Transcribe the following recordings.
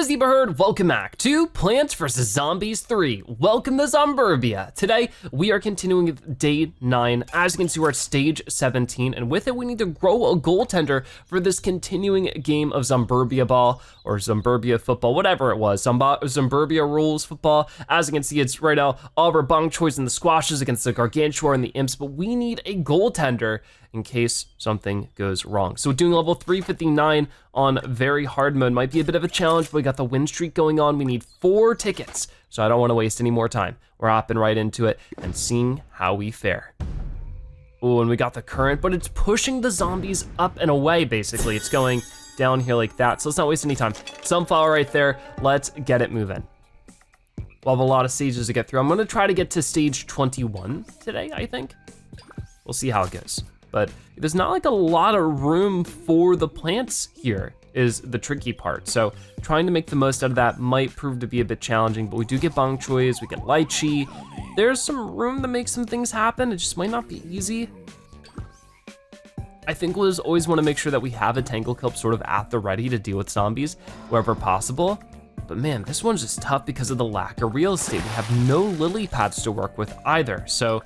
is the Horde. Welcome back to Plants vs. Zombies 3. Welcome to Zomburbia. Today, we are continuing with day 9. As you can see, we're at stage 17, and with it, we need to grow a goaltender for this continuing game of Zomburbia ball, or Zomburbia football, whatever it was. Zomburbia rules football. As you can see, it's right now all of our bong choys and the squashes against the gargantua and the imps, but we need a goaltender in case something goes wrong. So doing level 359 on very hard mode might be a bit of a challenge, but we got the win streak going on. We need 4 tickets, so I don't wanna waste any more time. We're hopping right into it and seeing how we fare. Oh, and we got the current, but it's pushing the zombies up and away, basically. It's going down here like that, so let's not waste any time. Sunflower right there, let's get it moving. We'll have a lot of stages to get through. I'm gonna try to get to stage 21 today, I think. We'll see how it goes. But there's not like a lot of room for the plants here is the tricky part. So trying to make the most out of that might prove to be a bit challenging, but we do get bong choys, we get lychee. There's some room to make some things happen. It just might not be easy. I think we'll just always wanna make sure that we have a Tangle kelp sort of at the ready to deal with zombies wherever possible. But man, this one's just tough because of the lack of real estate. We have no lily pads to work with either. So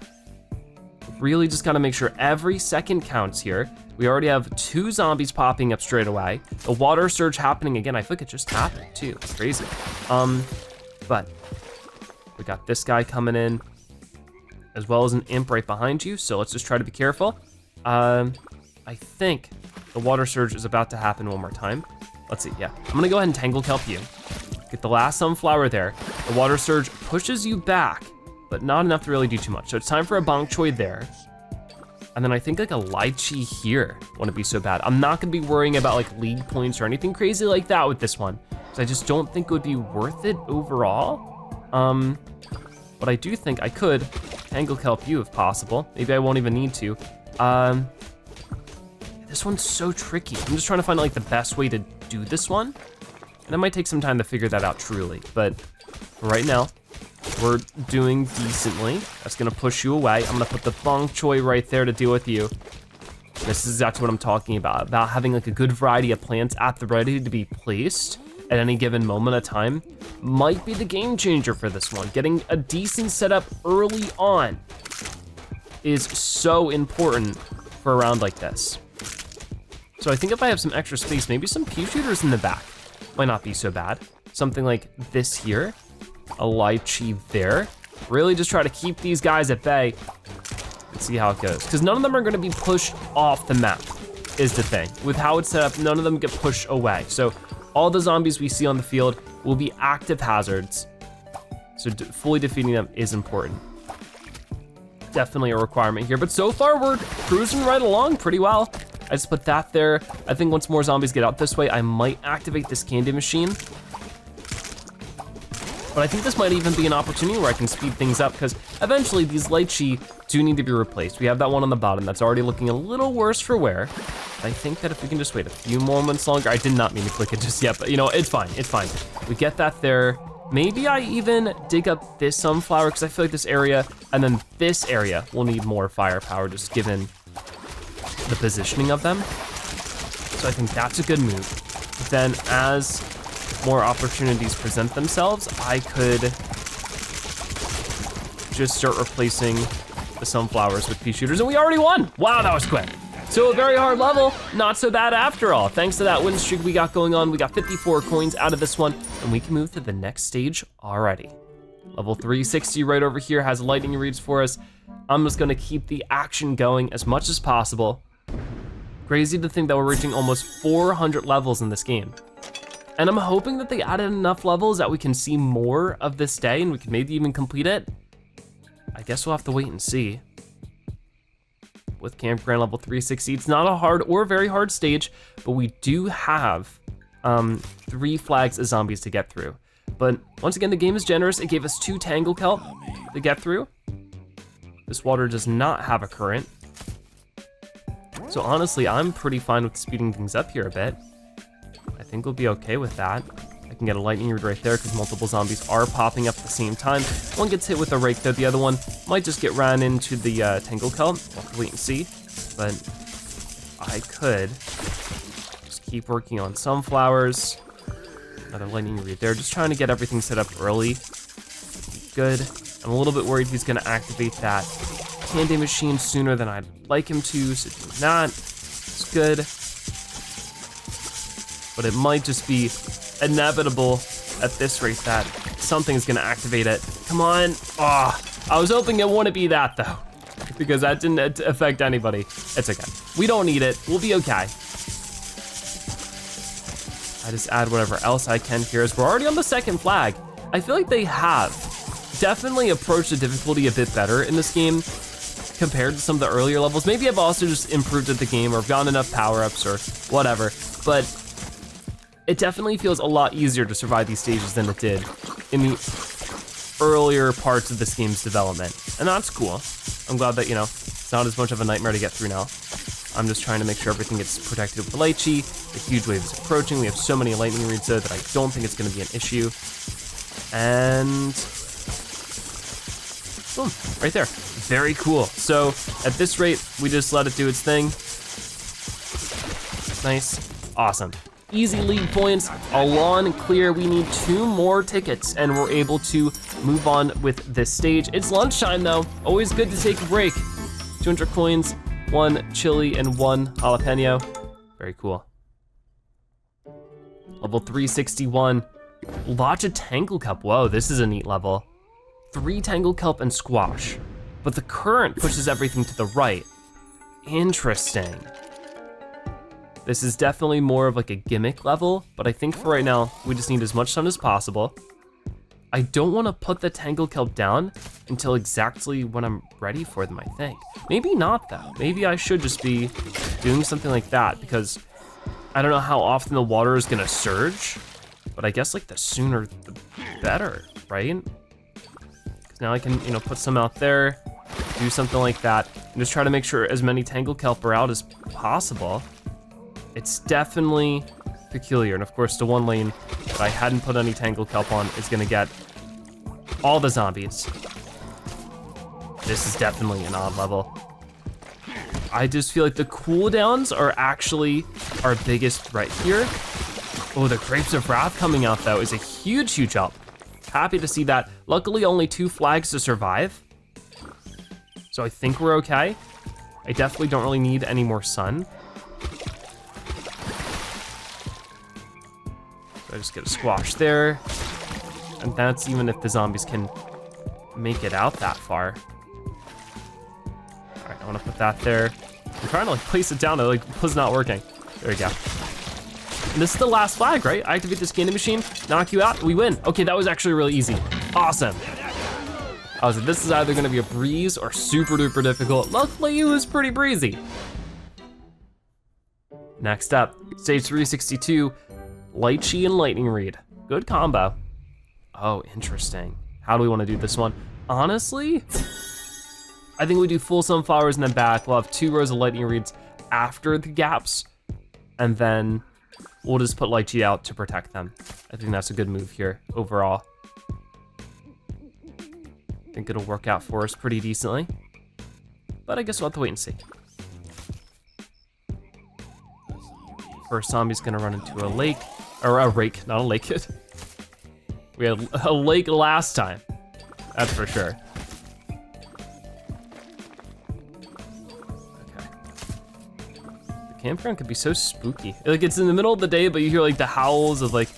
really just gotta make sure every second counts here. We already have 2 zombies popping up straight away. The water surge happening again. I feel like it just happened too, it's crazy. But we got this guy coming in as well as an imp right behind you. So let's just try to be careful. I think the water surge is about to happen one more time. Let's see, yeah. I'm gonna go ahead and Tangle kelp you. Get the last sunflower there. The water surge pushes you back, but not enough to really do too much. So it's time for a bong choy there. And then I think like a lychee here wouldn't be so bad. I'm not gonna be worrying about like league points or anything crazy like that with this one, because I just don't think it would be worth it overall. But I do think I could Tangle kelp you if possible. Maybe I won't even need to. This one's so tricky. I'm just trying to find like the best way to do this one. And it might take some time to figure that out truly, but for right now, we're doing decently. That's gonna push you away. I'm gonna put the bong choy right there to deal with you. This is exactly what I'm talking about having like a good variety of plants at the ready to be placed at any given moment of time might be the game changer for this one. Getting a decent setup early on is so important for a round like this. So I think if I have some extra space, maybe some Peashooters in the back might not be so bad. Something like this here. A lychee there. Really just try to keep these guys at bay and see how it goes. Because none of them are gonna be pushed off the map, is the thing. With how it's set up, none of them get pushed away. So all the zombies we see on the field will be active hazards. So fully defeating them is important. Definitely a requirement here, but so far we're cruising right along pretty well. I just put that there. I think once more zombies get out this way, I might activate this candy machine. But I think this might even be an opportunity where I can speed things up, because eventually these lychee do need to be replaced. We have that one on the bottom that's already looking a little worse for wear. I think that if we can just wait a few moments longer, I did not mean to click it just yet, but you know, it's fine, it's fine. We get that there. Maybe I even dig up this sunflower, because I feel like this area and then this area will need more firepower, just given the positioning of them. So I think that's a good move. But then as more opportunities present themselves, I could just start replacing the sunflowers with Peashooters, and we already won. Wow, that was quick. So a very hard level, not so bad after all. Thanks to that win streak we got going on, we got 54 coins out of this one, and we can move to the next stage already. Level 360 right over here has lightning reads for us. I'm just gonna keep the action going as much as possible. Crazy to think that we're reaching almost 400 levels in this game. And I'm hoping that they added enough levels that we can see more of this day and we can maybe even complete it. I guess we'll have to wait and see. With Campground level 360, it's not a hard or very hard stage, but we do have 3 flags of zombies to get through. But once again, the game is generous. It gave us 2 Tangle kelp to get through. This water does not have a current. So honestly, I'm pretty fine with speeding things up here a bit. I think we'll be okay with that. I can get a lightning root right there because multiple zombies are popping up at the same time. One gets hit with a rake though, the other one might just get ran into the Tangle kelp. We'll have to wait and see. But I could just keep working on sunflowers. Another lightning read there, just trying to get everything set up early. Good. I'm a little bit worried he's gonna activate that candy machine sooner than I'd like him to, so do not. It's good. But it might just be inevitable at this rate that something's gonna activate it. Come on. Oh, I was hoping it wouldn't be that though, because that didn't affect anybody. It's okay. We don't need it. We'll be okay. I just add whatever else I can here as we're already on the second flag. I feel like they have definitely approached the difficulty a bit better in this game compared to some of the earlier levels. Maybe I've also just improved at the game or gotten enough power-ups or whatever, but it definitely feels a lot easier to survive these stages than it did in the earlier parts of this game's development. And that's cool. I'm glad that, you know, it's not as much of a nightmare to get through now. I'm just trying to make sure everything gets protected with the lychee. The huge wave is approaching. We have so many lightning reads though that I don't think it's gonna be an issue. And boom, right there. Very cool. So at this rate, we just let it do its thing. Nice, awesome. Easy lead points, a lawn clear. We need 2 more tickets and we're able to move on with this stage. It's lunchtime though, always good to take a break. 200 coins, 1 chili and 1 jalapeno. Very cool. Level 361, lots of Tangle kelp. Whoa, this is a neat level. 3 Tangle kelp and squash, but the current pushes everything to the right. Interesting. This is definitely more of like a gimmick level, but I think for right now, we just need as much sun as possible. I don't wanna put the Tangle kelp down until exactly when I'm ready for them, I think. Maybe not though. Maybe I should just be doing something like that because I don't know how often the water is gonna surge, but I guess like the sooner the better, right? Because now I can, you know, put some out there, do something like that, and just try to make sure as many Tangle kelp are out as possible. It's definitely peculiar, and of course the one lane that I hadn't put any Tangle kelp on is gonna get all the zombies. This is definitely an odd level. I just feel like the cooldowns are actually our biggest threat here. Oh, the Grapes of Wrath coming out though is a huge, huge help. Happy to see that. Luckily only 2 flags to survive. So I think we're okay. I definitely don't really need any more sun. So I just get a squash there. And that's even if the zombies can make it out that far. All right, I wanna put that there. I'm trying to like place it down, it like was not working. There we go. And this is the last flag, right? Activate this candy machine, knock you out, we win. Okay, that was actually really easy. Awesome. I was like, this is either gonna be a breeze or super duper difficult. Luckily, it was pretty breezy. Next up, stage 362, lychee and lightning reed. Good combo. Oh, interesting. How do we wanna do this one? Honestly, I think we do full sunflowers and then back. We'll have 2 rows of lightning reeds after the gaps, and then we'll just put lychee out to protect them. I think that's a good move here overall. I think it'll work out for us pretty decently, but I guess we'll have to wait and see. First zombie's gonna run into a lake, or a rake, not a lake. We had a lake last time, that's for sure. Okay. The campground could be so spooky. Like it's in the middle of the day, but you hear like the howls of like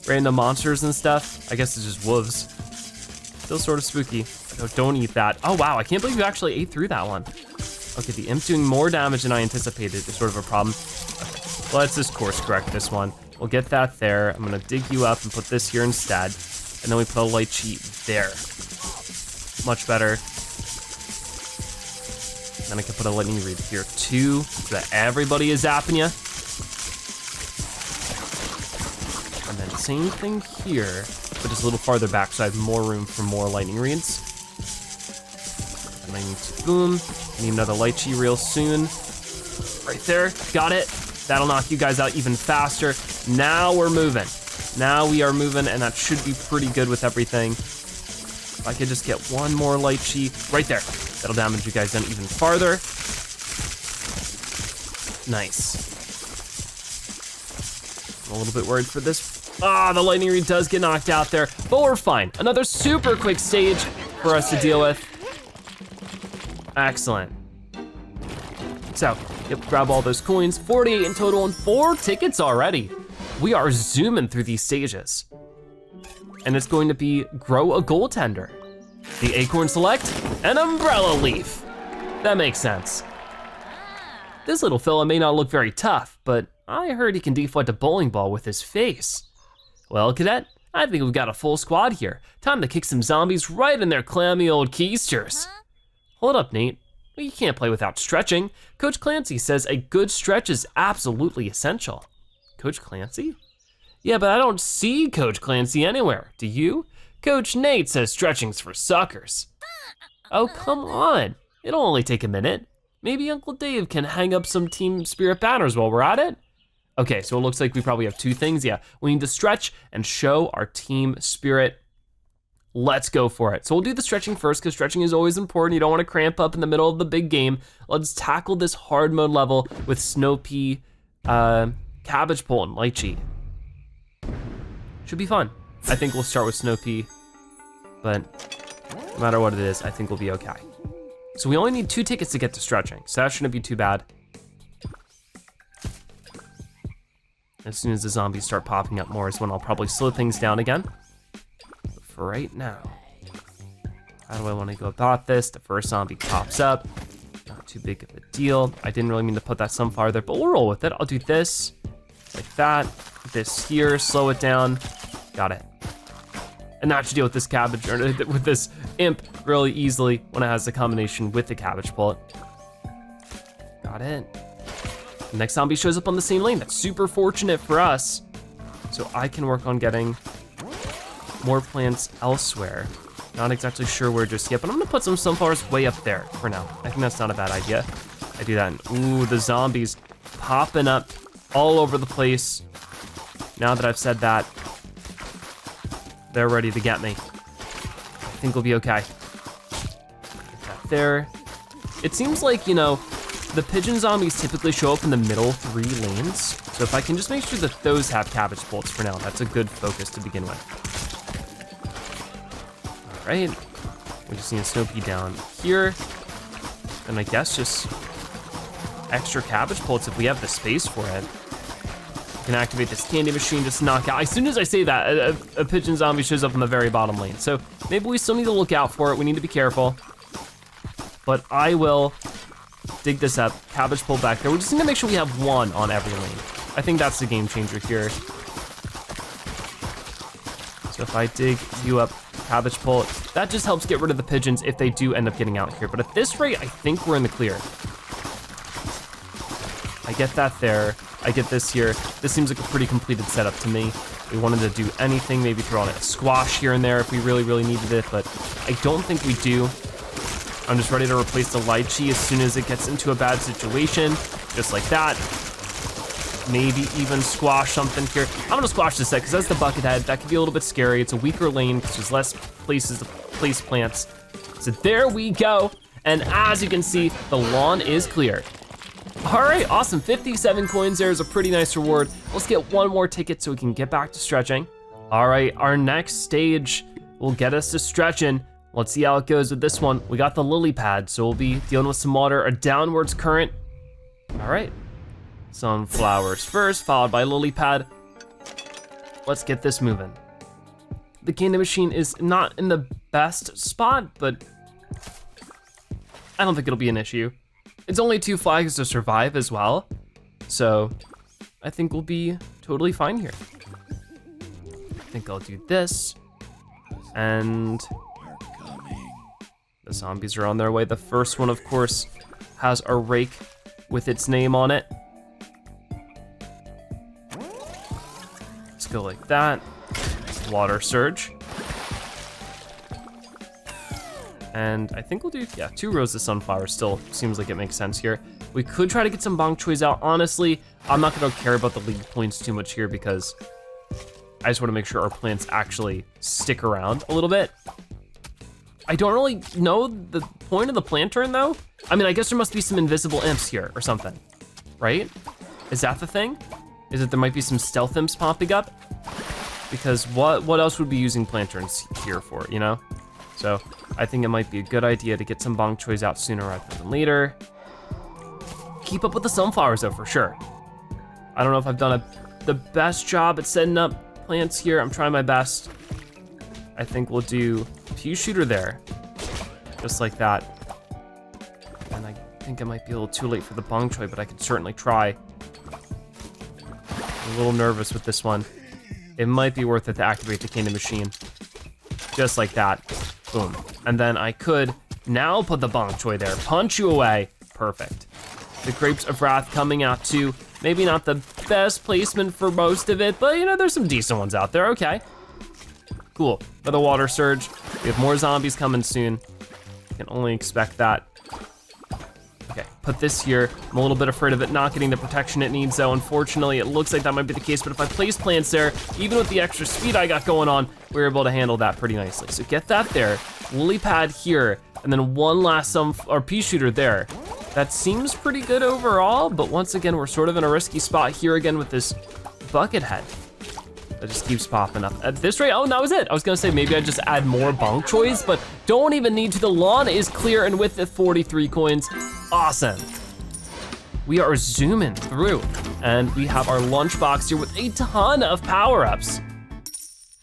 random monsters and stuff. I guess it's just wolves. Still sort of spooky. No, don't eat that. Oh wow, I can't believe you actually ate through that one. Okay, the imp doing more damage than I anticipated is sort of a problem. Okay, well, let's just course correct this one. We'll get that there. I'm gonna dig you up and put this here instead. And then we put a lychee there. Much better. Then I can put a lightning reed here too, so that everybody is zapping you. And then same thing here, but just a little farther back so I have more room for more lightning reeds. And I need to boom. Need another lychee real soon. Right there, got it. That'll knock you guys out even faster. Now we're moving. Now we are moving, and that should be pretty good with everything. If I could just get one more lychee right there. That'll damage you guys down even farther. Nice. I'm a little bit worried for this Ah, the lightning reed does get knocked out there, but we're fine. Another super quick stage for us to deal with. Excellent. So, yep, grab all those coins, 48 in total and 4 tickets already. We are zooming through these stages. And it's going to be grow a goaltender, the acorn select, and umbrella leaf. That makes sense. This little fella may not look very tough, but I heard he can deflect a bowling ball with his face. Well, cadet, I think we've got a full squad here. Time to kick some zombies right in their clammy old keisters. Hold up, Nate. You can't play without stretching. Coach Clancy says a good stretch is absolutely essential. Coach Clancy? Yeah, but I don't see Coach Clancy anywhere. Do you? Coach Nate says stretching's for suckers. Oh, come on. It'll only take a minute. Maybe Uncle Dave can hang up some team spirit banners while we're at it. Okay, so it looks like we probably have 2 things. Yeah, we need to stretch and show our team spirit. Let's go for it. So we'll do the stretching first because stretching is always important. You don't want to cramp up in the middle of the big game. Let's tackle this hard mode level with snow pea, cabbage pole, and lychee. Should be fun. I think we'll start with snow pea, but no matter what it is, I think we'll be okay. So we only need 2 tickets to get to stretching, so that shouldn't be too bad. As soon as the zombies start popping up more is when I'll probably slow things down again. But for right now, how do I want to go about this? The first zombie pops up, not too big of a deal. I didn't really mean to put that sunflower there, but we'll roll with it. I'll do this, like that, this here, slow it down, got it. And now I should deal with this cabbage, or with this imp really easily when it has the combination with the cabbage pullet. Got it. The next zombie shows up on the same lane. That's super fortunate for us. So I can work on getting more plants elsewhere. Not exactly sure where just yet, but I'm gonna put some sunflowers way up there for now. I think that's not a bad idea. I do that, and ooh, the zombies popping up all over the place. Now that I've said that, they're ready to get me. I think we'll be okay. Get that there. It seems like, you know, the pigeon zombies typically show up in the middle 3 lanes. So if I can just make sure that those have cabbage bolts for now, that's a good focus to begin with. All right, we just need a snow pea down here. And I guess just extra cabbage bolts if we have the space for it. We can activate this candy machine, just knock out. As soon as I say that, a pigeon zombie shows up in the very bottom lane. So maybe we still need to look out for it. We need to be careful. But I will dig this up, cabbage pull back there. We just need to make sure we have 1 on every lane. I think that's the game changer here. So if I dig you up, cabbage pull, that just helps get rid of the pigeons if they do end up getting out here. But at this rate, I think we're in the clear. I get that there, I get this here. This seems like a pretty completed setup to me. We wanted to do anything, maybe throw on a squash here and there if we really, really needed it, but I don't think we do. I'm just ready to replace the lychee as soon as it gets into a bad situation, just like that. Maybe even squash something here. I'm gonna squash this set because that's the bucket head. That could be a little bit scary. It's a weaker lane because there's less places to place plants. So there we go. And as you can see, the lawn is clear. All right, awesome, 57 coins there is a pretty nice reward. Let's get 1 more ticket so we can get back to stretching. All right, our next stage will get us to stretching. Let's see how it goes with this one. We got the lily pad, so we'll be dealing with some water, a downwards current. All right, sunflowers first, followed by lily pad. Let's get this moving. The candy machine is not in the best spot, but I don't think it'll be an issue. It's only 2 flags to survive as well, so I think we'll be totally fine here. I think I'll do this, and the zombies are on their way. The first one, of course, has a rake with its name on it. Let's go like that. Water surge. And I think we'll do, yeah, 2 rows of sunflowers still seems like it makes sense here. We could try to get some bong choys out. Honestly, I'm not gonna care about the league points too much here because I just wanna make sure our plants actually stick around a little bit. I don't really know the point of the plant turn though. I mean, I guess there must be some invisible imps here or something, right? Is that the thing? Is it there might be some stealth imps popping up? because what else would be using planterns here for, you know? So I think it might be a good idea to get some bok choys out sooner rather than later. Keep up with the sunflowers though, for sure. I don't know if I've done the best job at setting up plants here. I'm trying my best. I think we'll do Peashooter there, just like that. And I think it might be a little too late for the bok choy, but I could certainly try. I'm a little nervous with this one. It might be worth it to activate the candy machine. Just like that, boom. And then I could now put the bok choy there, punch you away, perfect. The Grapes of Wrath coming out too. Maybe not the best placement for most of it, but you know, there's some decent ones out there, okay. Cool, another water surge. We have more zombies coming soon. Can only expect that. Okay, put this here. I'm a little bit afraid of it not getting the protection it needs though. Unfortunately, it looks like that might be the case, but if I place plants there, even with the extra speed I got going on, we were able to handle that pretty nicely. So get that there, lily pad here, and then one last Peashooter there. That seems pretty good overall, but once again, we're sort of in a risky spot here again with this bucket head. That just keeps popping up. At this rate, oh, and that was it. I was gonna say maybe I'd just add more bok choys, but don't even need to. The lawn is clear, and with the 43 coins, awesome. We are zooming through, and we have our lunchbox here with a ton of power-ups.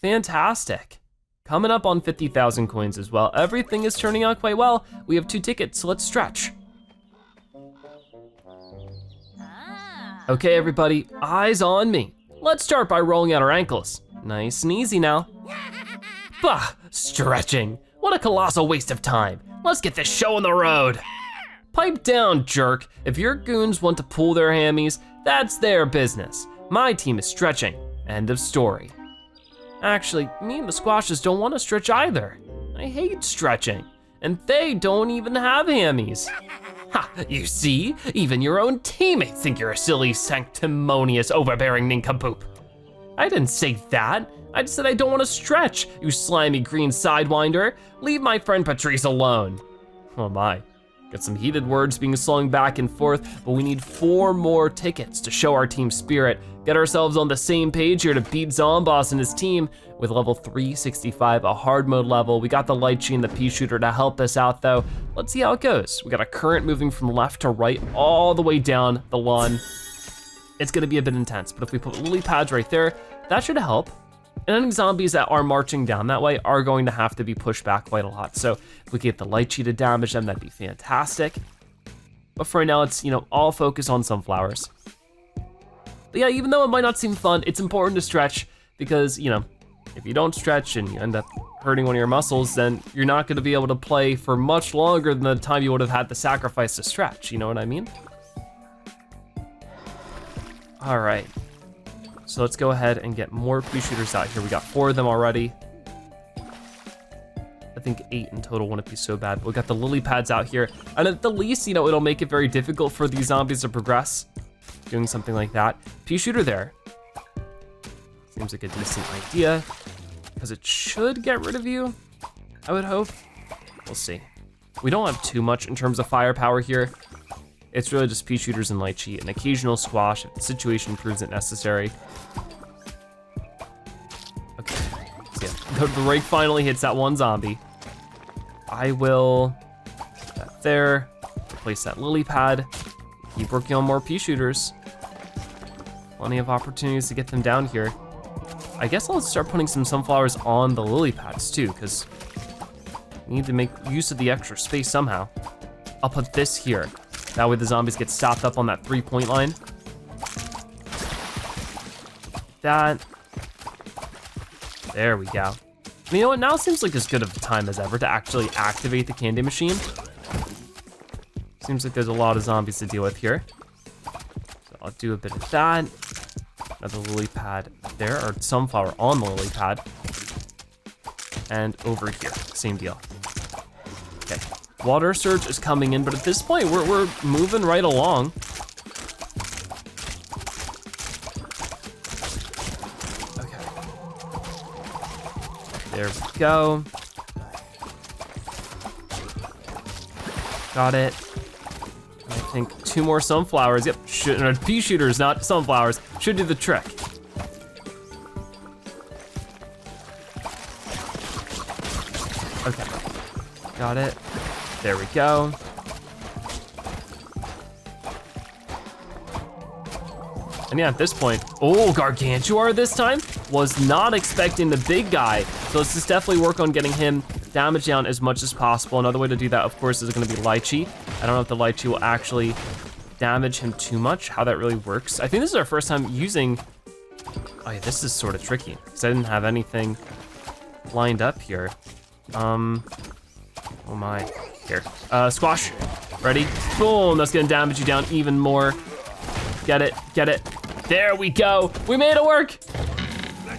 Fantastic. Coming up on 50,000 coins as well. Everything is turning out quite well. We have 2 tickets, so let's stretch. Okay, everybody, eyes on me. Let's start by rolling out our ankles. Nice and easy now. Bah, stretching. What a colossal waste of time. Let's get this show on the road. Pipe down, jerk. If your goons want to pull their hammies, that's their business. My team is stretching, end of story. Actually, me and the squashes don't want to stretch either. I hate stretching, and they don't even have hammies. Ha, you see? Even your own teammates think you're a silly, sanctimonious, overbearing nincompoop. I didn't say that. I just said I don't want to stretch, you slimy green sidewinder. Leave my friend Patrice alone. Oh my. Got some heated words being slung back and forth, but we need 4 more tickets to show our team spirit. Get ourselves on the same page here to beat Zomboss and his team with level 365, a hard mode level. We got the Lychee and the Peashooter to help us out though. Let's see how it goes. We got a current moving from left to right all the way down the lawn. It's gonna be a bit intense, but if we put lily pads right there, that should help. And any zombies that are marching down that way are going to have to be pushed back quite a lot. So if we get the Lychee to damage them, that'd be fantastic. But for right now, it's, you know, all focus on sunflowers. But yeah, even though it might not seem fun, it's important to stretch because, you know, if you don't stretch and you end up hurting one of your muscles, then you're not gonna be able to play for much longer than the time you would have had to sacrifice to stretch, you know what I mean? All right. So let's go ahead and get more Peashooters out here. We got 4 of them already. I think 8 in total wouldn't be so bad. We got the lily pads out here. And at the least, you know, it'll make it very difficult for these zombies to progress. Doing something like that. Peashooter there. Seems like a decent idea. Because it should get rid of you, I would hope. We'll see. We don't have too much in terms of firepower here. It's really just Peashooters and Lychee, an occasional squash if the situation proves it necessary. Okay, so yeah, the rake finally hits that one zombie. I will put that there, replace that lily pad, keep working on more Peashooters. Plenty of opportunities to get them down here. I guess I'll start putting some sunflowers on the lily pads too, because we need to make use of the extra space somehow. I'll put this here. That way the zombies get stopped up on that 3-point line. That. There we go. And you know what, now seems like as good of a time as ever to actually activate the candy machine. Seems like there's a lot of zombies to deal with here. So I'll do a bit of that. Another lily pad there, or sunflower on the lily pad. And over here, same deal. Okay. Water surge is coming in, but at this point, we're moving right along. Okay. There we go. Got it. I think 2 more sunflowers. Yep, Peashooters, not sunflowers. Should do the trick. Okay, got it. There we go. And yeah, at this point, oh, Gargantuar this time? Was not expecting the big guy. So let's just definitely work on getting him damage down as much as possible. Another way to do that, of course, is gonna be Lychee. I don't know if the Lychee will actually damage him too much, how that really works. I think this is our first time using, oh yeah, this is sort of tricky, because I didn't have anything lined up here. Oh my, here. Squash, ready? Boom, that's gonna damage you down even more. Get it, get it. There we go, we made it work.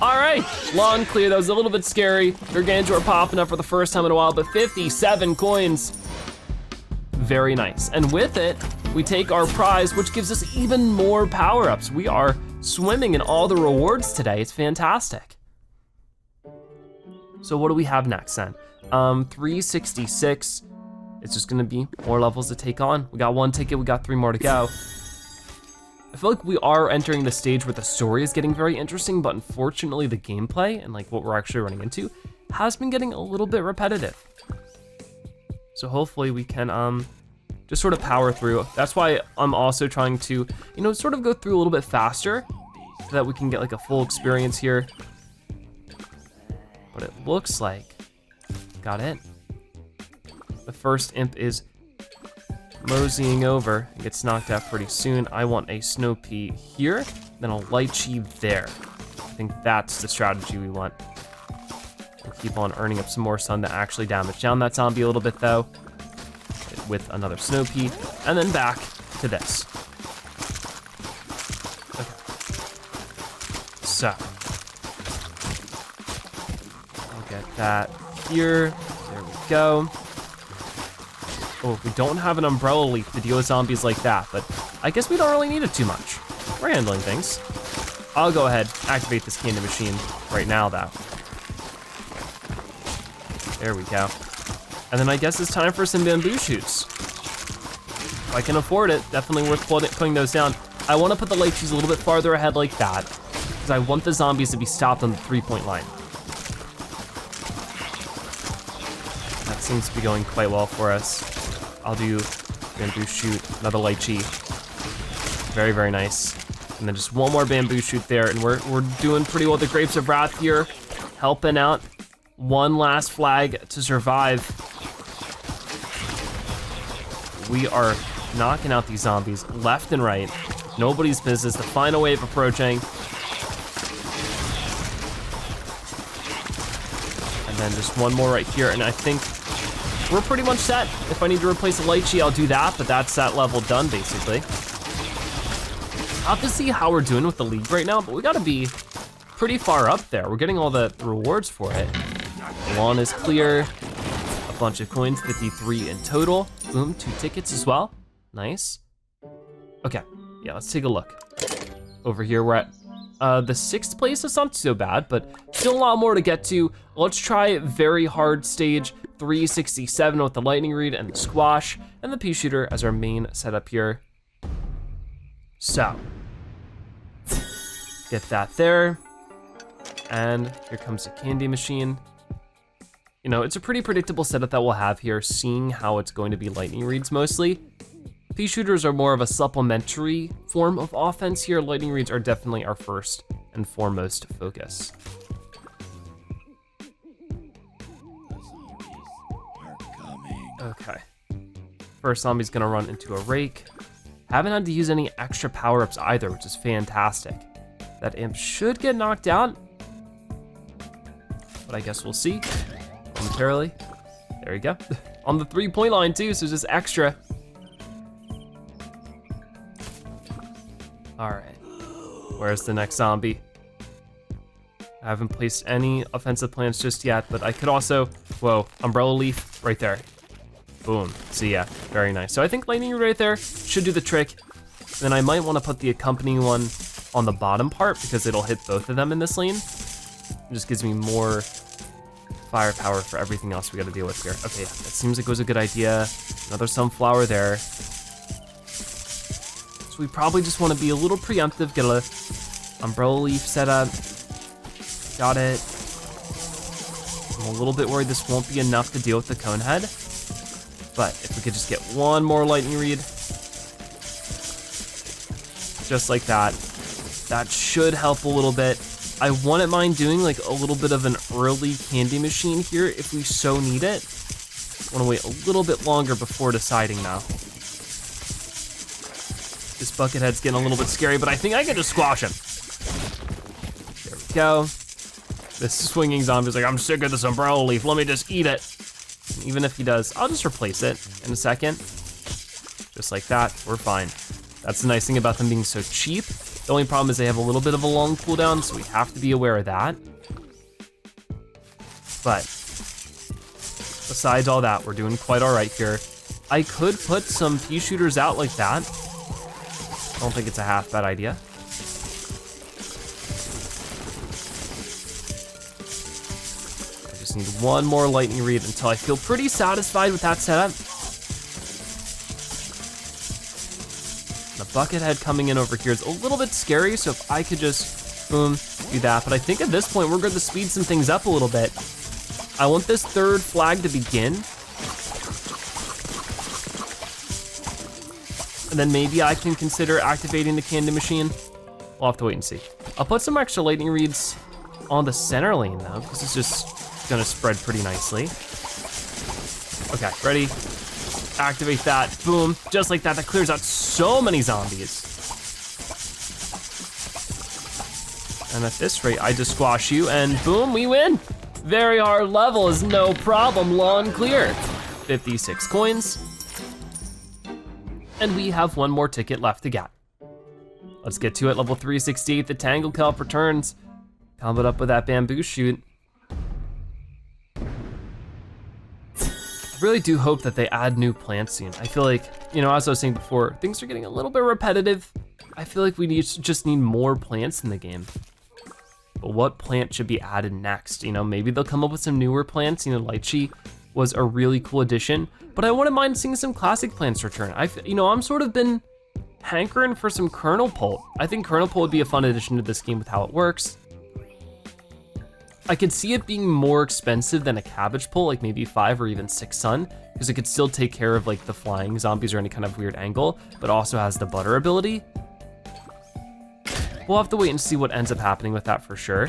All right, lawn clear, that was a little bit scary. Gargantuar popping up for the first time in a while, but 57 coins. Very nice, and with it, we take our prize, which gives us even more power-ups. We are swimming in all the rewards today, it's fantastic. So what do we have next then? 366, it's just gonna be more levels to take on. We got one ticket, we got 3 more to go. I feel like we are entering the stage where the story is getting very interesting, but unfortunately the gameplay and like what we're actually running into has been getting a little bit repetitive. So hopefully we can just sort of power through. That's why I'm also trying to, you know, sort of go through a little bit faster so that we can get like a full experience here. But it looks like, got it. The first imp is moseying over, it gets knocked out pretty soon. I want a Snow Pea here, then a Lychee there. I think that's the strategy we want. We'll keep on earning up some more sun to actually damage down that zombie a little bit though, with another Snow Pea, and then back to this. Okay. So, I'll get that here, there we go. Oh, we don't have an umbrella leaf to deal with zombies like that, but I guess we don't really need it too much. We're handling things. I'll go ahead, activate this candy machine right now though. There we go. And then I guess it's time for some bamboo shoots. If I can afford it, definitely worth putting those down. I want to put the Lychees a little bit farther ahead like that, because I want the zombies to be stopped on the 3-point line. That seems to be going quite well for us. I'll do bamboo shoot, another Lychee. Very, very nice. And then just one more bamboo shoot there, and we're doing pretty well. The Grapes of Wrath here, helping out. One last flag to survive. We are knocking out these zombies left and right. Nobody's business, the final wave approaching. And then just one more right here, and I think we're pretty much set. If I need to replace a Lychee, I'll do that, but that's that level done, basically. I'll have to see how we're doing with the league right now, but we gotta be pretty far up there. We're getting all the rewards for it. The lawn is clear, a bunch of coins, 53 in total. Boom, 2 tickets as well, nice. Okay, yeah, let's take a look. Over here, we're at the 6th place. It's not so bad, but still a lot more to get to. Let's try very hard stage 367 with the lightning reed and the squash and the Peashooter as our main setup here. So, get that there. And here comes the candy machine. You know, it's a pretty predictable setup that we'll have here, seeing how it's going to be lightning reeds mostly. Peashooters are more of a supplementary form of offense here. Lightning reeds are definitely our first and foremost focus. Okay. First zombie's gonna run into a rake. Haven't had to use any extra power-ups either, which is fantastic. That imp should get knocked out, but I guess we'll see momentarily. There we go. On the 3-point line too, so just extra. All right, where's the next zombie? I haven't placed any offensive plans just yet, but I could also, whoa, umbrella leaf right there. Boom, see ya, very nice. So I think lightning right there should do the trick. Then I might wanna put the accompanying one on the bottom part because it'll hit both of them in this lane. It just gives me more firepower for everything else we gotta deal with here. Okay, that seems like it was a good idea. Another sunflower there. So we probably just wanna be a little preemptive, get a umbrella leaf set up. Got it. I'm a little bit worried this won't be enough to deal with the cone head. But if we could just get one more lightning reed, just like that, that should help a little bit. I wouldn't mind doing like a little bit of an early candy machine here if we so need it. I wanna wait a little bit longer before deciding now. This bucket head's getting a little bit scary, but I think I can just squash him. There we go. This swinging zombie's like, I'm sick of this umbrella leaf, let me just eat it. And even if he does, I'll just replace it in a second. Just like that, we're fine. That's the nice thing about them being so cheap. The only problem is they have a little bit of a long cooldown, so we have to be aware of that. But besides all that, we're doing quite all right here. I could put some Peashooters out like that. I don't think it's a half bad idea. I just need one more lightning reed until I feel pretty satisfied with that setup. The bucket head coming in over here is a little bit scary, so if I could just, boom, do that. But I think at this point, we're going to speed some things up a little bit. I want this third flag to begin. And then maybe I can consider activating the candy machine. We'll have to wait and see. I'll put some extra lightning reeds on the center lane though, because it's just gonna spread pretty nicely. Okay, ready? Activate that, boom, just like that. That clears out so many zombies. And at this rate, I just squash you and boom, we win. Very hard level is no problem, lawn clear. 56 coins. And we have one more ticket left to get. Let's get to it, level 368, the Tangle kelp returns. Comboed up with that bamboo shoot. I really do hope that they add new plants soon. I feel like, you know, as I was saying before, things are getting a little bit repetitive. I feel like we just need more plants in the game. But what plant should be added next? You know, maybe they'll come up with some newer plants. You know, lychee was a really cool addition, but I wouldn't mind seeing some classic plants return. I'm sort of been hankering for some kernel pult. I think kernel pult would be a fun addition to this game with how it works. I could see it being more expensive than a cabbage pult, like maybe 5 or even 6 sun, because it could still take care of like the flying zombies or any kind of weird angle, but also has the butter ability. We'll have to wait and see what ends up happening with that for sure.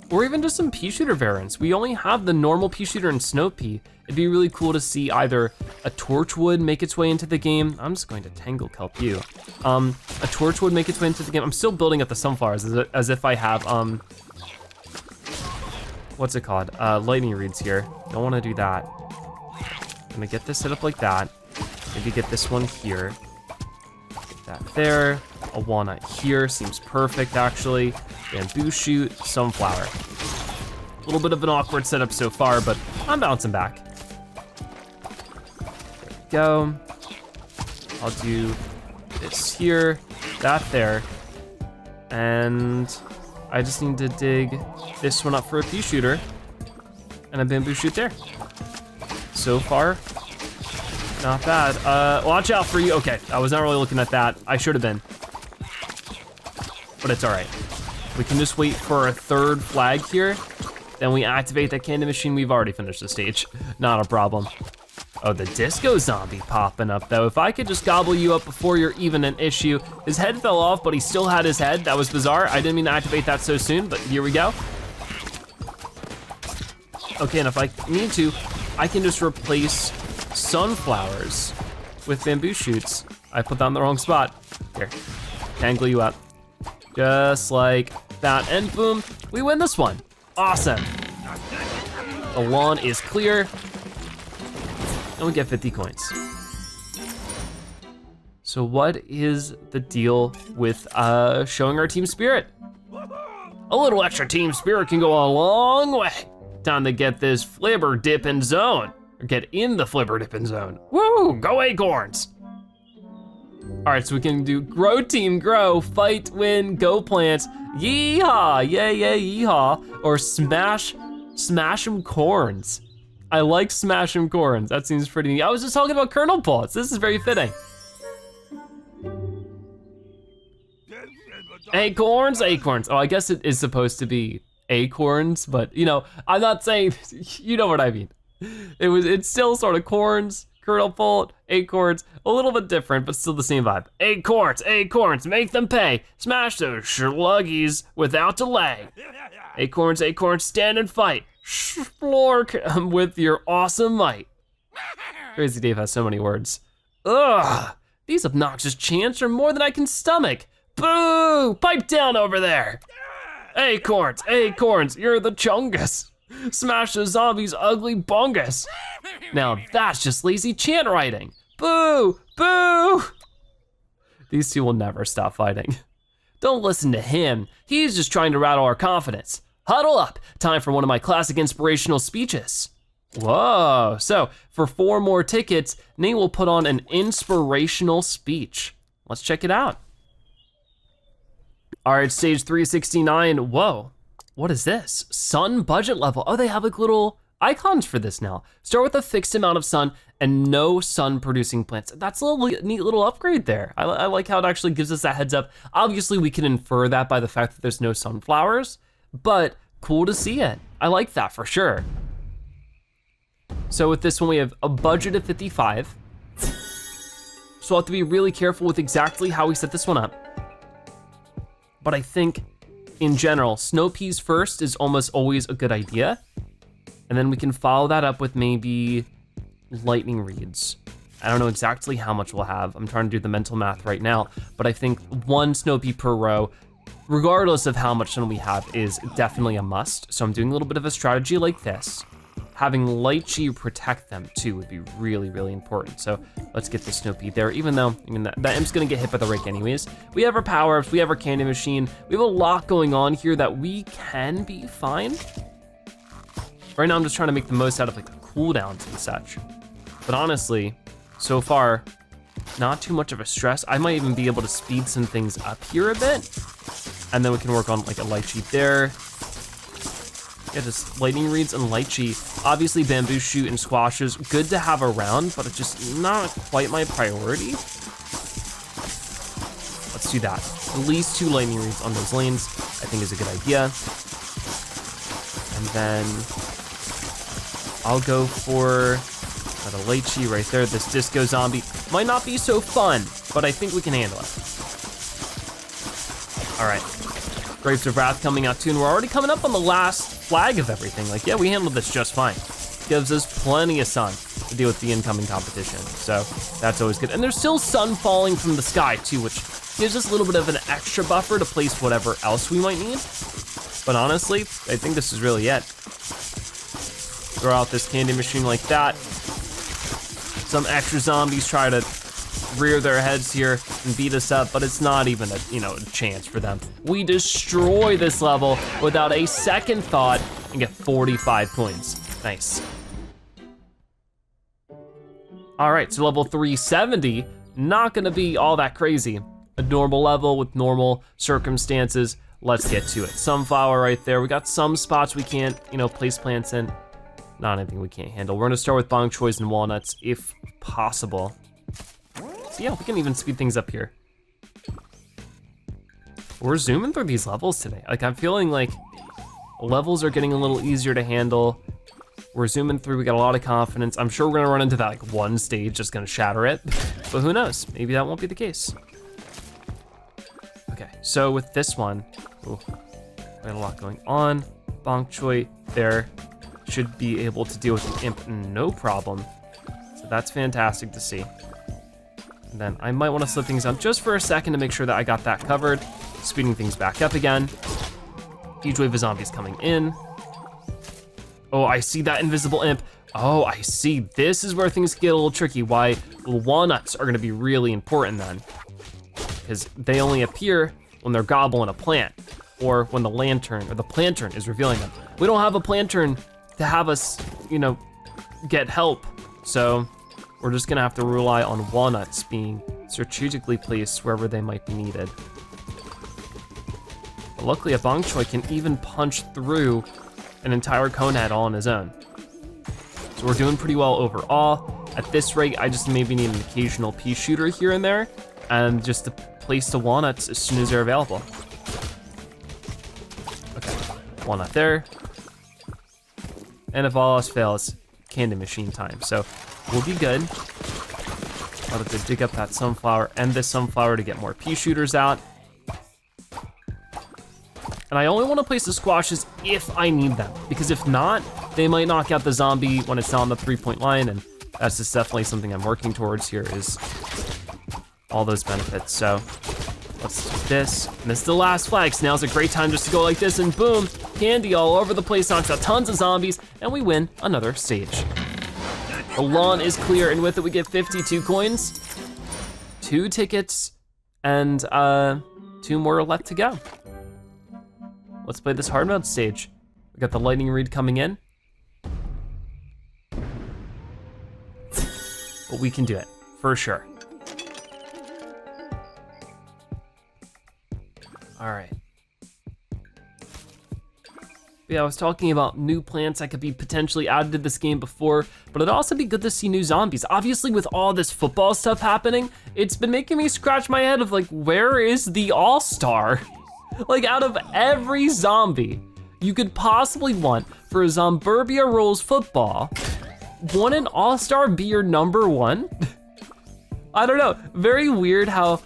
Or even just some Peashooter variants. We only have the normal Peashooter and Snow Pea. It'd be really cool to see either a Torchwood make its way into the game. I'm just going to Tangle kelp you. A Torchwood make its way into the game. I'm still building up the sunflowers as if I have, what's it called? Lightning reeds here. Don't wanna do that. I'm gonna get this set up like that. Maybe get this one here. Get that there. A walnut here, seems perfect actually. Bamboo shoot, sunflower. A little bit of an awkward setup so far, but I'm bouncing back. There we go. I'll do this here, that there. And I just need to dig this one up for a Peashooter and a bamboo shoot there. So far, not bad. Watch out for you. Okay, I was not really looking at that. I should have been. But it's all right. We can just wait for a third flag here. Then we activate that candy machine. We've already finished the stage. Not a problem. Oh, the disco zombie popping up though. If I could just gobble you up before you're even an issue. His head fell off, but he still had his head. That was bizarre. I didn't mean to activate that so soon, but here we go. Okay, and if I need to, I can just replace sunflowers with bamboo shoots. I put that in the wrong spot. Here, tangle you up. Just like that, and boom, we win this one. Awesome. The lawn is clear, and we get 50 coins. So what is the deal with showing our team spirit? A little extra team spirit can go a long way. Time to get this flibber dipping zone, or get in the flibber dipping zone. Woo, go acorns. All right, so we can do grow team, grow, fight, win, go plants, yeehaw, yeah, yeehaw, or smash 'em corns. I like smash 'em corns, that seems pretty neat. I was just talking about kernel pots, this is very fitting. Acorns, acorns. Oh, I guess it is supposed to be acorns, but you know, I'm not saying, you know what I mean. It's still sort of corns, kernel pult, acorns, a little bit different, but still the same vibe. Acorns, acorns, make them pay. Smash those schluggies without delay. Acorns, acorns, stand and fight. Splork with your awesome might. Crazy Dave has so many words. Ugh, these obnoxious chants are more than I can stomach. Boo, pipe down over there. Acorns, acorns, you're the chungus. Smash the zombies' ugly bungus. Now that's just lazy chant writing. Boo, boo. These two will never stop fighting. Don't listen to him. He's just trying to rattle our confidence. Huddle up, time for one of my classic inspirational speeches. Whoa, so for 4 more tickets, Nate will put on an inspirational speech. Let's check it out. All right, stage 369, whoa. What is this? Sun budget level. Oh, they have like little icons for this now. Start with a fixed amount of sun and no sun producing plants. That's a little neat little upgrade there. I like how it actually gives us that heads up. Obviously we can infer that by the fact that there's no sunflowers, but cool to see it. I like that for sure. So with this one, we have a budget of 55. So I'll have to be really careful with exactly how we set this one up. But I think in general, snow peas first is almost always a good idea. And then we can follow that up with maybe lightning reeds. I don't know exactly how much we'll have. I'm trying to do the mental math right now, but I think 1 snow pea per row, regardless of how much sun we have, is definitely a must. So I'm doing a little bit of a strategy like this. Having lychee protect them too would be really, really important. So let's get the snow pea there, even though that imp's gonna get hit by the rake anyways. We have our power-ups, we have our candy machine. We have a lot going on here that we can be fine. Right now I'm just trying to make the most out of like the cooldowns and such. But honestly, so far, not too much of a stress. I might even be able to speed some things up here a bit. And then we can work on like a lychee there. Yeah, just lightning reeds and lychee. Obviously bamboo shoot and squashes, good to have around, but it's just not quite my priority. Let's do that. At least 2 lightning reeds on those lanes, I think is a good idea. And then I'll go for a lychee right there. This disco zombie might not be so fun, but I think we can handle it. All right, Grapes of Wrath coming out too, and we're already coming up on the last flag of everything. Like, yeah, we handled this just fine. Gives us plenty of sun to deal with the incoming competition. So that's always good. And there's still sun falling from the sky too, which gives us a little bit of an extra buffer to place whatever else we might need. But honestly, I think this is really it. Throw out this candy machine like that. Some extra zombies try to rear their heads here and beat us up, but it's not even a chance for them. We destroy this level without a second thought and get 45 points. Nice. All right, so level 370, not gonna be all that crazy. A normal level with normal circumstances. Let's get to it. Sunflower right there. We got some spots we can't, place plants in. Not anything we can't handle. We're gonna start with bok choys and walnuts if possible. So yeah, we can even speed things up here. We're zooming through these levels today. Like, I'm feeling like levels are getting a little easier to handle. We're zooming through, we got a lot of confidence. I'm sure we're gonna run into that like one stage that's gonna shatter it, but who knows? Maybe that won't be the case. Okay, so with this one, ooh, we got a lot going on. Bok choy there should be able to deal with the imp no problem. So that's fantastic to see. And then I might want to slow things down just for a second to make sure that I got that covered. Speeding things back up again. Huge wave of zombies coming in. Oh, I see that invisible imp. Oh, I see. This is where things get a little tricky. Why walnuts are gonna be really important then. Because they only appear when they're gobbling a plant, or when the lantern or the plantern is revealing them. We don't have a plantern to have us, get help. So we're just gonna have to rely on walnuts being strategically placed wherever they might be needed. But luckily, a bok choy can even punch through an entire cone head all on his own. So we're doing pretty well overall. At this rate, I just maybe need an occasional Peashooter here and there, and just to place the walnuts as soon as they're available. Okay, Walnut there. And if all else fails, candy machine time. So we'll be good. I'll have to dig up that sunflower and this sunflower to get more Peashooters out. And I only wanna place the squashes if I need them, because if not, they might knock out the zombie when it's not on the 3-point line, and that's just definitely something I'm working towards here, is all those benefits. So let's do this. And this is the last flag, so now's a great time just to go like this, and boom, candy all over the place, knocks out tons of zombies, and we win another stage. The lawn is clear, and with it we get 52 coins, 2 tickets, and 2 more left to go. Let's play this hard mode stage. We got the lightning read coming in. But we can do it, for sure. All right. Yeah, I was talking about new plants that could be potentially added to this game before, but it'd also be good to see new zombies. Obviously, with all this football stuff happening, it's been making me scratch my head of like, where is the all-star? Like, out of every zombie you could possibly want for a Zomburbia Rules football, wouldn't an all-star be your number one? I don't know, very weird how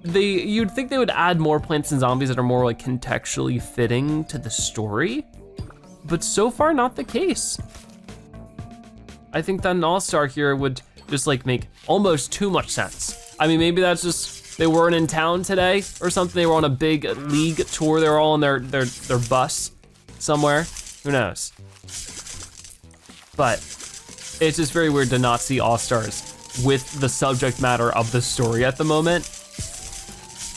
you'd think they would add more plants and zombies that are more like contextually fitting to the story, but so far not the case. I think that an all-star here would just like make almost too much sense. I mean, maybe that's just, they weren't in town today or something. They were on a big league tour. They were all on their bus somewhere. Who knows? But it's just very weird to not see all-stars with the subject matter of the story at the moment.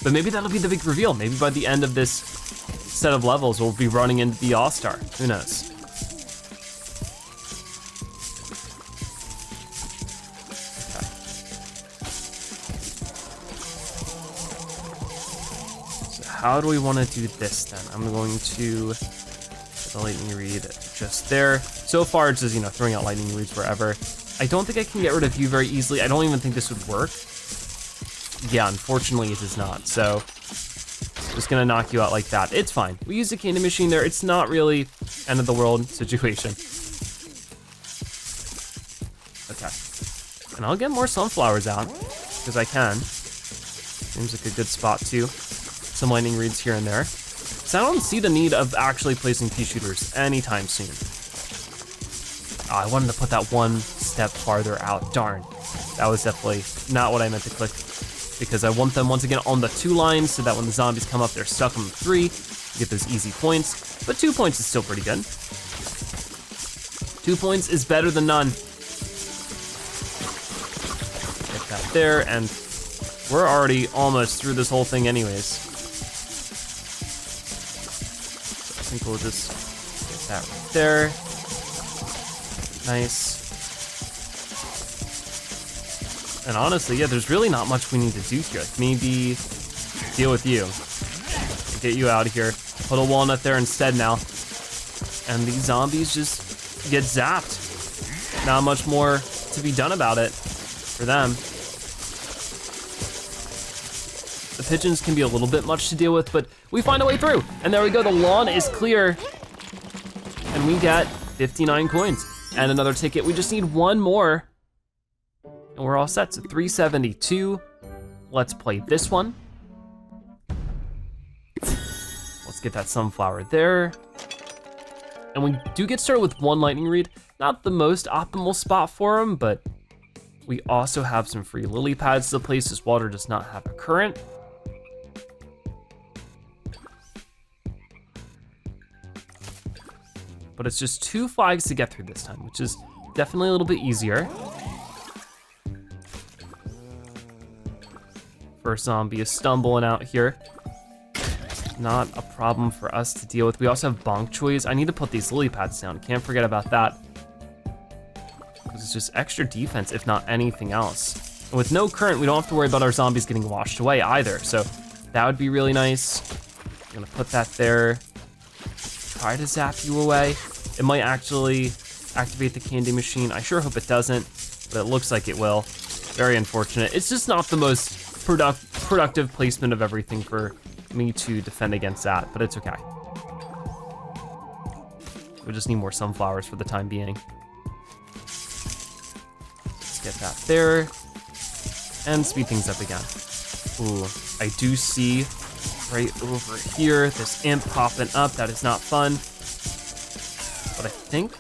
But maybe that'll be the big reveal. Maybe by the end of this set of levels, we'll be running into the all-star. Who knows? How do we want to do this then? I'm going to put the lightning read just there. So far, it's just, you know, throwing out lightning reads wherever. I don't think I can get rid of you very easily. I don't even think this would work. Yeah, unfortunately it does not. So, just gonna knock you out like that. It's fine. We use the candy machine there. It's not really end of the world situation. Okay. And I'll get more sunflowers out, because I can. Seems like a good spot too. Some lightning reads here and there. So I don't see the need of actually placing Peashooters anytime soon. Oh, I wanted to put that one step farther out, darn. That was definitely not what I meant to click, because I want them once again on the 2 lines so that when the zombies come up, they're stuck on the 3, you get those easy points, but 2 points is still pretty good. 2 points is better than none. Get that there, and we're already almost through this whole thing anyways. I think we'll just get that right there. Nice. And honestly, yeah, there's really not much we need to do here. Like maybe deal with you. Get you out of here. Put a walnut there instead now. And these zombies just get zapped. Not much more to be done about it for them. The pigeons can be a little bit much to deal with, but we find a way through. And there we go, the lawn is clear. And we get 59 coins and another ticket. We just need one more and we're all set, so 372. Let's play this one. Let's get that sunflower there. And we do get started with 1 lightning read. Not the most optimal spot for him, but we also have some free lily pads to place. This water does not have a current. But it's just 2 flags to get through this time, which is definitely a little bit easier. First zombie is stumbling out here. Not a problem for us to deal with. We also have bonk choys. I need to put these lily pads down. Can't forget about that. Because it's just extra defense, if not anything else. And with no current, we don't have to worry about our zombies getting washed away either. So that would be really nice. I'm gonna put that there. Try to zap you away. It might actually activate the candy machine. I sure hope it doesn't, but it looks like it will. Very unfortunate. It's just not the most productive placement of everything for me to defend against that, but it's okay. We just need more sunflowers for the time being. Let's get that there. And speed things up again. Ooh, I do see right over here, this imp popping up. That is not fun. But I think,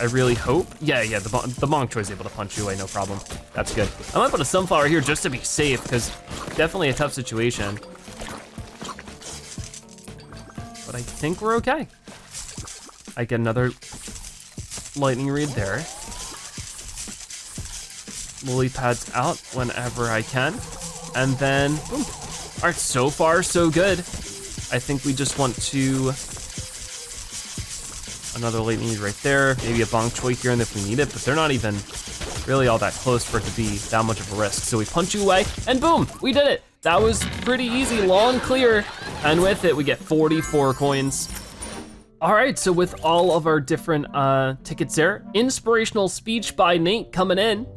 I really hope, yeah, the bonk choy is able to punch you away, no problem. That's good. I might put a sunflower here just to be safe, because definitely a tough situation. But I think we're okay. I get another lightning read there. Lily pads out whenever I can. And then, boom. All right, so far so good. I think we just want to, another lightning read right there. Maybe a bonk choy here and if we need it, but they're not even really all that close for it to be that much of a risk. So we punch you away and boom, we did it. That was pretty easy, long clear. And with it, we get 44 coins. All right, so with all of our different tickets there, inspirational speech by Nate coming in.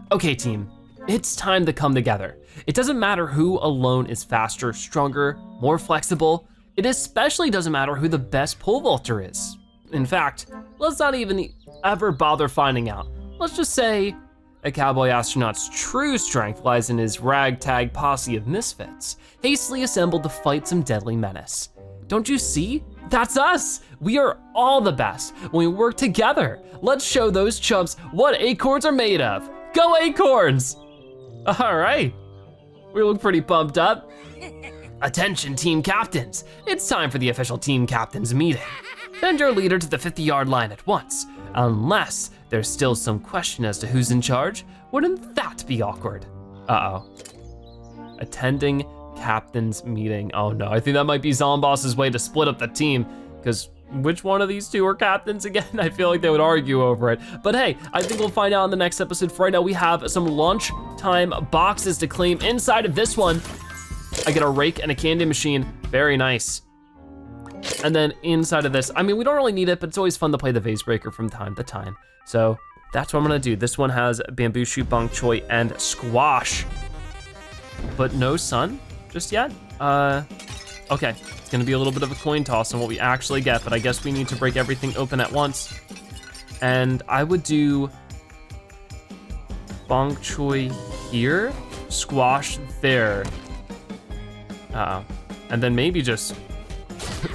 Okay team, it's time to come together. It doesn't matter who alone is faster, stronger, more flexible. It especially doesn't matter who the best pole vaulter is. In fact, let's not even ever bother finding out. Let's just say a cowboy astronaut's true strength lies in his ragtag posse of misfits, hastily assembled to fight some deadly menace. Don't you see? That's us. We are all the best when we work together. Let's show those chumps what acorns are made of. Go acorns! All right, we look pretty pumped up. Attention team captains, it's time for the official team captains meeting. Send your leader to the 50-yard line at once, unless there's still some question as to who's in charge. Wouldn't that be awkward? Uh-oh. Attending captain's meeting. Oh no, I think that might be Zomboss's way to split up the team, because which one of these two are captains again? I feel like they would argue over it. But hey, I think we'll find out in the next episode. For right now, we have some lunchtime boxes to claim. Inside of this one, I get a rake and a candy machine, very nice. And then inside of this, I mean, we don't really need it, but it's always fun to play the vase breaker from time to time. So that's what I'm gonna do. This one has bamboo shoot, bonk choy, and squash, but no sun just yet. Okay, it's gonna be a little bit of a coin toss on what we actually get, but I guess we need to break everything open at once. And I would do bonk choy here, squash there. And then maybe just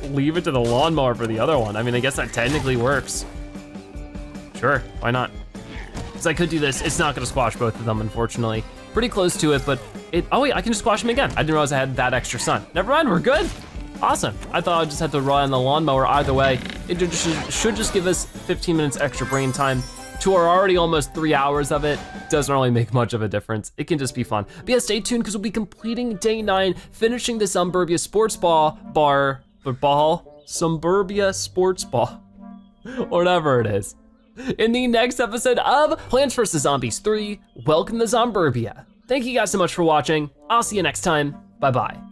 leave it to the lawnmower for the other one. I mean, I guess that technically works. Sure, why not? Because I could do this. It's not gonna squash both of them, unfortunately. Pretty close to it, but oh wait, I can just squash them again. I didn't realize I had that extra sun. Never mind, we're good. Awesome. I thought I just had to rely on the lawnmower either way. It should just give us 15 minutes extra brain time to our already almost 3 hours of it. Doesn't really make much of a difference. It can just be fun. But yeah, stay tuned because we'll be completing day 9, finishing the Zomburbia sports Zomburbia sports ball, whatever it is. In the next episode of Plants vs. Zombies 3, welcome to Zomburbia. Thank you guys so much for watching. I'll see you next time. Bye-bye.